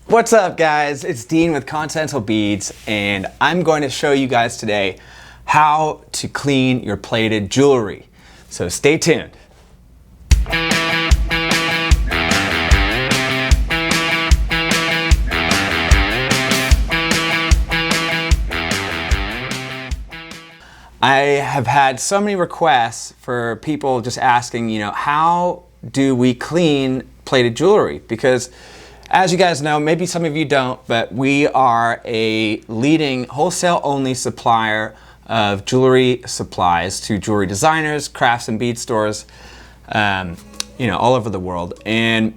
What's up guys, it's Dean with Continental Beads and I'm going to show you guys today how to clean your plated jewelry. So stay tuned. I have had so many requests for people just asking, how do we clean plated jewelry? Because as you guys know, maybe some of you don't, but we are a leading wholesale only supplier of jewelry supplies to jewelry designers, crafts and bead stores, all over the world. And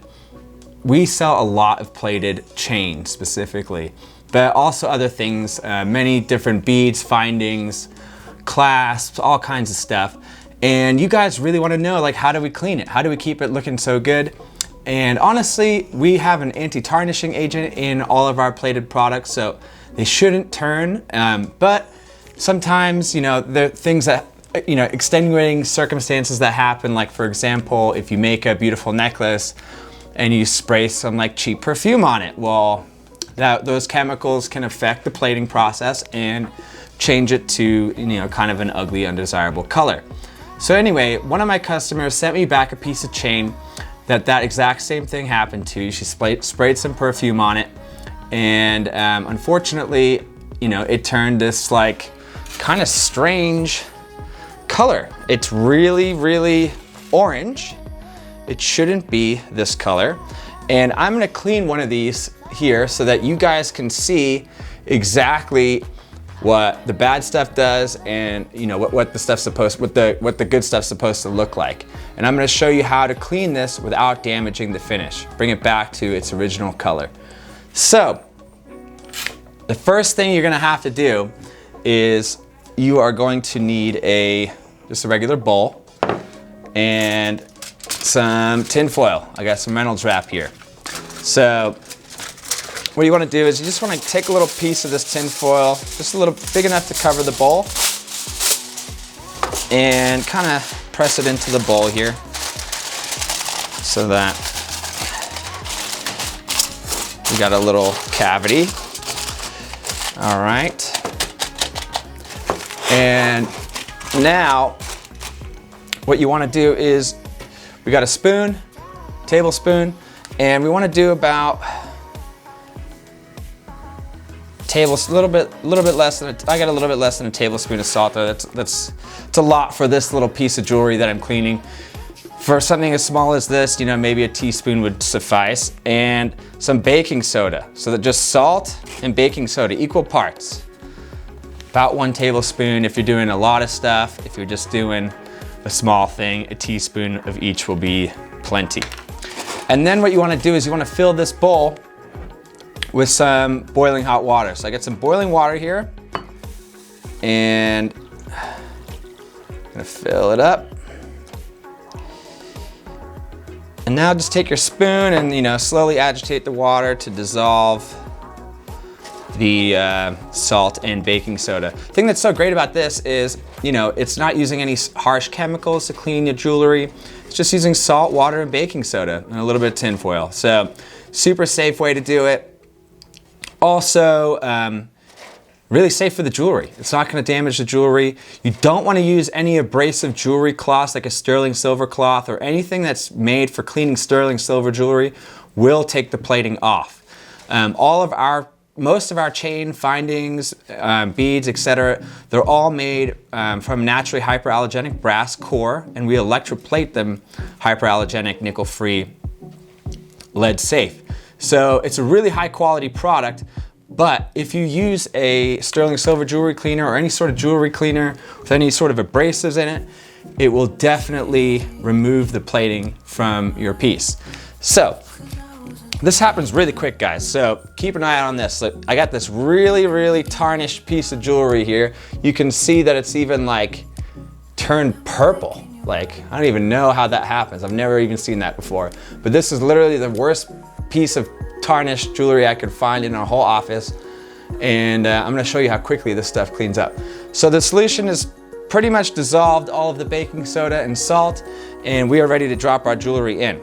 we sell a lot of plated chains specifically, but also other things, many different beads, findings, clasps, all kinds of stuff. And you guys really want to know, like, how do we clean it? How do we keep it looking so good? And honestly, we have an anti-tarnishing agent in all of our plated products, so they shouldn't turn. But sometimes, there are things that, extenuating circumstances that happen. Like for example, if you make a beautiful necklace and you spray some like cheap perfume on it, well, those chemicals can affect the plating process and change it to, kind of an ugly, undesirable color. So anyway, one of my customers sent me back a piece of chain that exact same thing happened to. She sprayed some perfume on it, and unfortunately, it turned this like kind of strange color. It's really, really orange. It shouldn't be this color. And I'm gonna clean one of these here so that you guys can see exactly what the bad stuff does and what the good stuff's supposed to look like. And I'm going to show you how to clean this without damaging the finish. Bring it back to its original color. So the first thing you're going to have to do is you are going to need just a regular bowl and some tin foil. I got some Reynolds wrap here. So what you want to do is you just want to take a little piece of this tin foil, just a little big enough to cover the bowl, and kind of press it into the bowl here so that we got a little cavity. All right. And now what you want to do is we got a spoon, tablespoon, and we want to do about a little bit less than I got a little bit less than a tablespoon of salt there. That's a lot for this little piece of jewelry that I'm cleaning. For something as small as this, maybe a teaspoon would suffice, and some baking soda. So that just salt and baking soda, equal parts. About 1 tablespoon if you're doing a lot of stuff. If you're just doing a small thing, a teaspoon of each will be plenty. And then what you want to do is you want to fill this bowl with some boiling hot water. So I got some boiling water here, and I'm gonna fill it up. And now just take your spoon and slowly agitate the water to dissolve the salt and baking soda. The thing that's so great about this is, it's not using any harsh chemicals to clean your jewelry. It's just using salt, water, and baking soda, and a little bit of tin foil. So super safe way to do it. Also, really safe for the jewelry. It's not going to damage the jewelry. You don't want to use any abrasive jewelry cloths like a sterling silver cloth or anything that's made for cleaning sterling silver jewelry will take the plating off. Most of our chain findings, beads, etc., they're all made from naturally hyperallergenic brass core, and we electroplate them hyperallergenic, nickel-free, lead-safe. So it's a really high quality product, but if you use a sterling silver jewelry cleaner or any sort of jewelry cleaner with any sort of abrasives in it, it will definitely remove the plating from your piece. So this happens really quick, guys, so keep an eye out on this. Look, I got this really, really tarnished piece of jewelry here. You can see that it's even like turned purple. Like, I don't even know how that happens. I've never even seen that before. But this is literally the worst piece of tarnished jewelry I could find in our whole office. And I'm gonna show you how quickly this stuff cleans up. So the solution is pretty much dissolved all of the baking soda and salt, and we are ready to drop our jewelry in.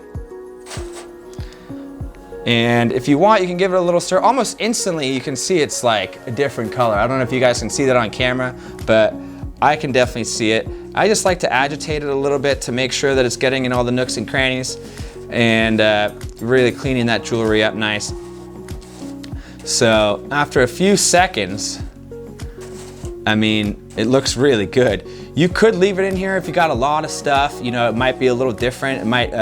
And if you want, you can give it a little stir. Almost instantly, you can see it's like a different color. I don't know if you guys can see that on camera, but I can definitely see it. I just like to agitate it a little bit to make sure that it's getting in all the nooks and crannies and really cleaning that jewelry up nice. So after a few seconds, I mean, it looks really good. You could leave it in here if you got a lot of stuff. You know, it might be a little different. It might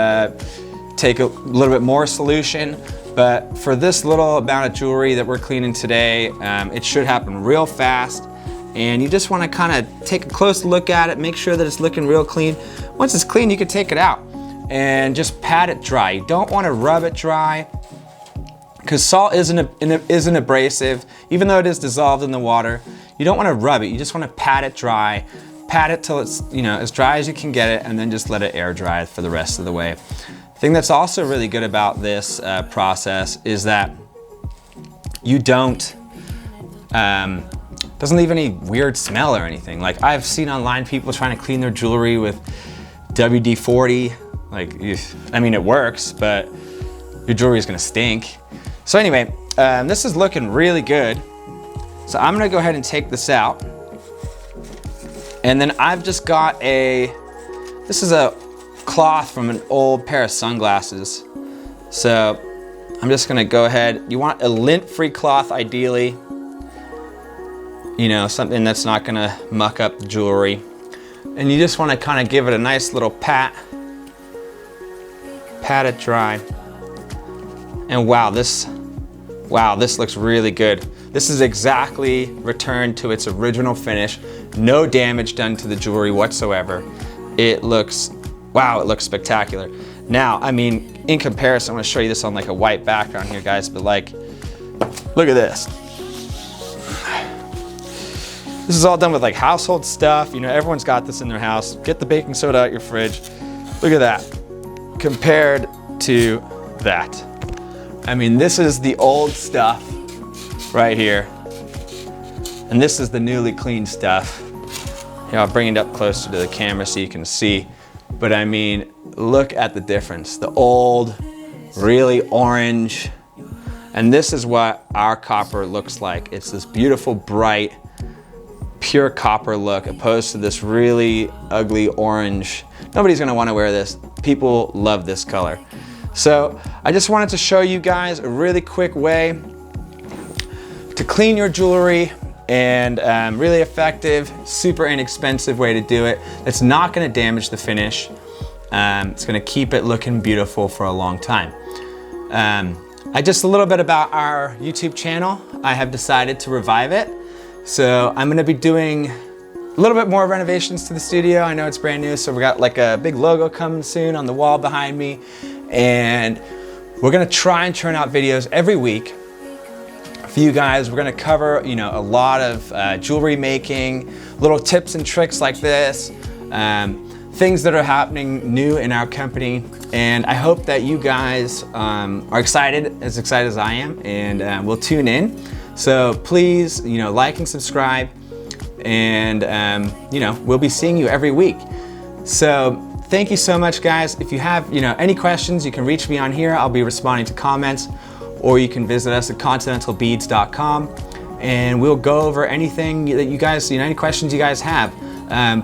take a little bit more solution, but for this little amount of jewelry that we're cleaning today, it should happen real fast. And you just want to kind of take a close look at it, make sure that it's looking real clean. Once it's clean, you can take it out and just pat it dry. You don't want to rub it dry because salt isn't abrasive, even though it is dissolved in the water. You don't want to rub it. You just want to pat it dry. Pat it till it's, you know, as dry as you can get it, and then just let it air dry for the rest of the way. The thing that's also really good about this process is that you don't, doesn't leave any weird smell or anything. Like I've seen online people trying to clean their jewelry with WD-40. Like, I mean, it works, but your jewelry is gonna stink. So anyway, this is looking really good. So I'm gonna go ahead and take this out. And then I've just got this is a cloth from an old pair of sunglasses. So I'm just gonna go ahead. You want a lint-free cloth ideally. You know, something that's not gonna muck up the jewelry. And you just wanna kinda give it a nice little pat. Pat it dry. And wow, this looks really good. This is exactly returned to its original finish. No damage done to the jewelry whatsoever. It looks, wow, it looks spectacular. Now, I mean, in comparison, I'm gonna show you this on like a white background here, guys, but like, look at this. This is all done with like household stuff. You know, everyone's got this in their house. Get the baking soda out your fridge. Look at that, compared to that. I mean, this is the old stuff right here. And this is the newly cleaned stuff. Here, I'll bring it up closer to the camera so you can see. But I mean, look at the difference. The old, really orange. And this is what our copper looks like. It's this beautiful, bright, pure copper look opposed to this really ugly orange. Nobody's gonna wanna wear this. People love this color. So I just wanted to show you guys a really quick way to clean your jewelry, and really effective, super inexpensive way to do it. It's not gonna damage the finish. It's gonna keep it looking beautiful for a long time. Just a little bit about our YouTube channel. I have decided to revive it. So I'm gonna be doing a little bit more renovations to the studio. I know it's brand new, so we got like a big logo coming soon on the wall behind me. And we're gonna try and churn out videos every week for you guys. We're gonna cover, you know, a lot of jewelry making, little tips and tricks like this, things that are happening new in our company. And I hope that you guys are excited as I am, and will tune in. So please, you know, like and subscribe, and you know, we'll be seeing you every week. So thank you so much, guys. If you have, you know, any questions, you can reach me on here. I'll be responding to comments, or you can visit us at continentalbeads.com, and we'll go over anything that you guys, you know, any questions you guys have.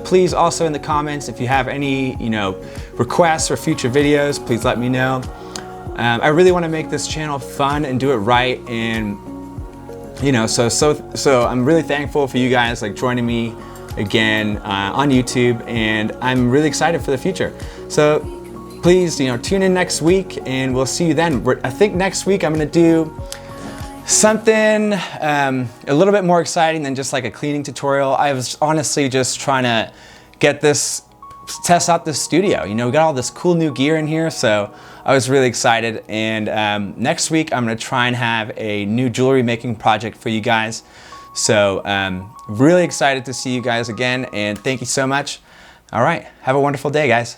Please also in the comments, if you have any, you know, requests for future videos, please let me know. I really want to make this channel fun and do it right, and you know, so I'm really thankful for you guys like joining me again on YouTube, and I'm really excited for the future. So please, you know, tune in next week, and we'll see you then. I think next week I'm gonna do something a little bit more exciting than just like a cleaning tutorial. I was honestly just trying to test out this studio. You know, we got all this cool new gear in here, so I was really excited. And next week I'm gonna try and have a new jewelry making project for you guys. So really excited to see you guys again, and thank you so much. All right, have a wonderful day, guys.